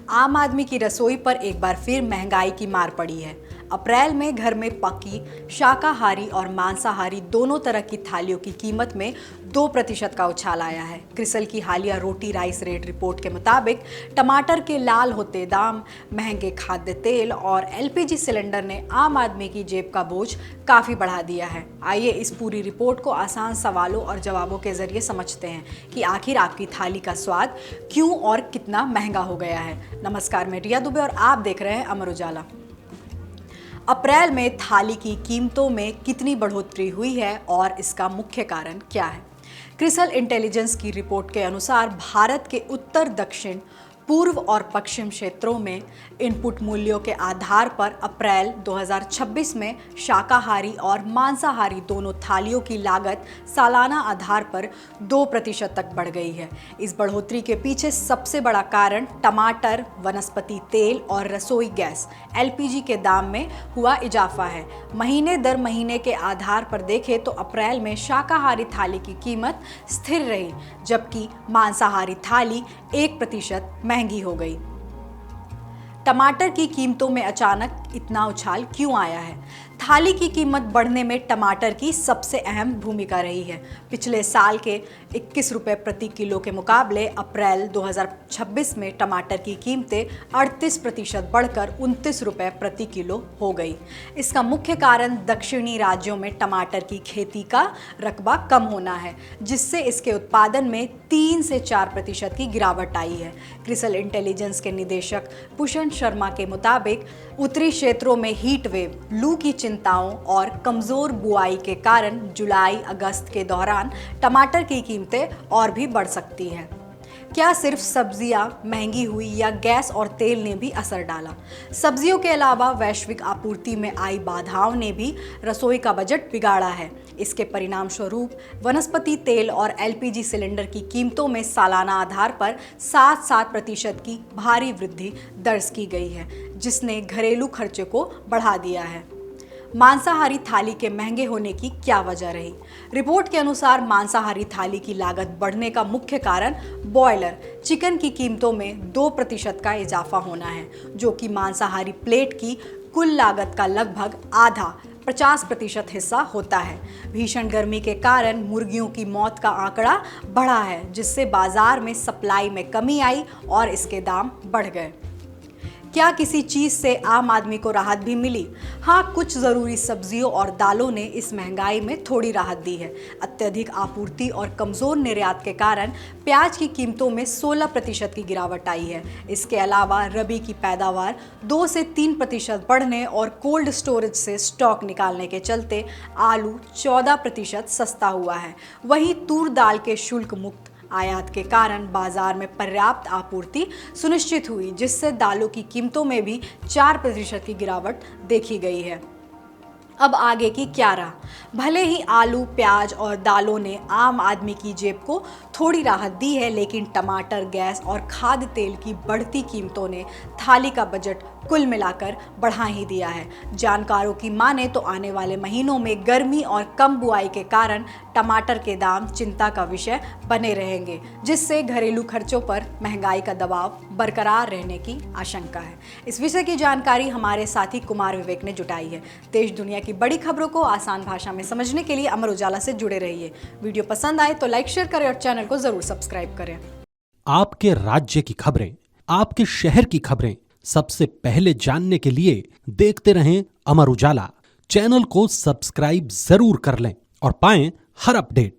आम आदमी की रसोई पर एक बार फिर महंगाई की मार पड़ी है। अप्रैल में घर में पकी शाकाहारी और मांसाहारी दोनों तरह की थालियों की कीमत में 2% का उछाल आया है। क्रिसल की हालिया रोटी राइस रेट रिपोर्ट के मुताबिक टमाटर के लाल होते दाम, महंगे खाद्य तेल और एलपीजी सिलेंडर ने आम आदमी की जेब का बोझ काफ़ी बढ़ा दिया है। आइए इस पूरी रिपोर्ट को आसान सवालों और जवाबों के जरिए समझते हैं कि आखिर आपकी थाली का स्वाद क्यों और कितना महंगा हो गया है। नमस्कार, मैं रिया दुबे और आप देख रहे हैं अमर उजाला। अप्रैल में थाली की कीमतों में कितनी बढ़ोतरी हुई है और इसका मुख्य कारण क्या है? क्रिसल इंटेलिजेंस की रिपोर्ट के अनुसार भारत के उत्तर, दक्षिण, पूर्व और पश्चिम क्षेत्रों में इनपुट मूल्यों के आधार पर अप्रैल 2026 में शाकाहारी और मांसाहारी दोनों थालियों की लागत सालाना आधार पर 2% तक बढ़ गई है। इस बढ़ोतरी के पीछे सबसे बड़ा कारण टमाटर, वनस्पति तेल और रसोई गैस एलपीजी के दाम में हुआ इजाफा है। महीने दर महीने के आधार पर देखें तो अप्रैल में शाकाहारी थाली की कीमत स्थिर रही, जबकि मांसाहारी थाली 1% महंगी हो गई। टमाटर की कीमतों में अचानक इतना उछाल क्यों आया है? थाली की कीमत बढ़ने में टमाटर की सबसे अहम भूमिका रही है। पिछले साल के 21 रुपये प्रति किलो के मुकाबले अप्रैल 2026 में टमाटर की कीमतें 38% बढ़कर 29 रुपये प्रति किलो हो गई। इसका मुख्य कारण दक्षिणी राज्यों में टमाटर की खेती का रकबा कम होना है, जिससे इसके उत्पादन में 3 से 4% की गिरावट आई है। क्रिसल इंटेलिजेंस के निदेशक भूषण शर्मा के मुताबिक उत्तरी क्षेत्रों में हीट वेव, लू की चिंताओं और कमजोर बुआई के कारण जुलाई-अगस्त के दौरान टमाटर की कीमतें और भी बढ़ सकती हैं। क्या सिर्फ सब्जियां महंगी हुई या गैस और तेल ने भी असर डाला? सब्जियों के अलावा वैश्विक आपूर्ति में आई बाधाओं ने भी रसोई का बजट बिगाड़ा है। इसके परिणाम स्वरूप वनस्पति तेल और एलपीजी सिलेंडर की कीमतों में सालाना आधार पर 7% की भारी वृद्धि दर्ज की गई है, जिसने घरेलू खर्चे को बढ़ा दिया है। मांसाहारी थाली के महंगे होने की क्या वजह रही? रिपोर्ट के अनुसार मांसाहारी थाली की लागत बढ़ने का मुख्य कारण बॉयलर चिकन की कीमतों में 2% का इजाफा होना है, जो कि मांसाहारी प्लेट की कुल लागत का लगभग आधा 50% हिस्सा होता है। भीषण गर्मी के कारण मुर्गियों की मौत का आंकड़ा बढ़ा है, जिससे बाजार में सप्लाई में कमी आई और इसके दाम बढ़ गए। क्या किसी चीज़ से आम आदमी को राहत भी मिली? हाँ, कुछ ज़रूरी सब्जियों और दालों ने इस महंगाई में थोड़ी राहत दी है। अत्यधिक आपूर्ति और कमज़ोर निर्यात के कारण प्याज की कीमतों में 16% की गिरावट आई है। इसके अलावा रबी की पैदावार 2 से 3% बढ़ने और कोल्ड स्टोरेज से स्टॉक निकालने के चलते आलू 14% सस्ता हुआ है। वहीं तूर दाल के शुल्क मुक्त आयात के कारण बाजार में पर्याप्त आपूर्ति सुनिश्चित हुई, जिससे दालों की कीमतों में भी 4% की गिरावट देखी गई है। अब आगे की क्या राह? भले ही आलू, प्याज और दालों ने आम आदमी की जेब को थोड़ी राहत दी है, लेकिन टमाटर, गैस और खाद्य तेल की बढ़ती कीमतों ने थाली का बजट कुल मिलाकर बढ़ा ही दिया है। जानकारों की माने तो आने वाले महीनों में गर्मी और कम बुआई के कारण टमाटर के दाम चिंता का विषय बने रहेंगे, जिससे घरेलू खर्चों पर महंगाई का दबाव बरकरार रहने की आशंका है। इस विषय की जानकारी हमारे साथी कुमार विवेक ने जुटाई है। देश दुनिया की बड़ी खबरों को आसान भाषा में समझने के लिए अमर उजाला से जुड़े रहिए। वीडियो पसंद आए तो लाइक, शेयर करें और चैनल को जरूर सब्सक्राइब करें। आपके राज्य की खबरें, आपके शहर की खबरें सबसे पहले जानने के लिए देखते रहें अमर उजाला। चैनल को सब्सक्राइब जरूर कर लें और पाएं हर अपडेट।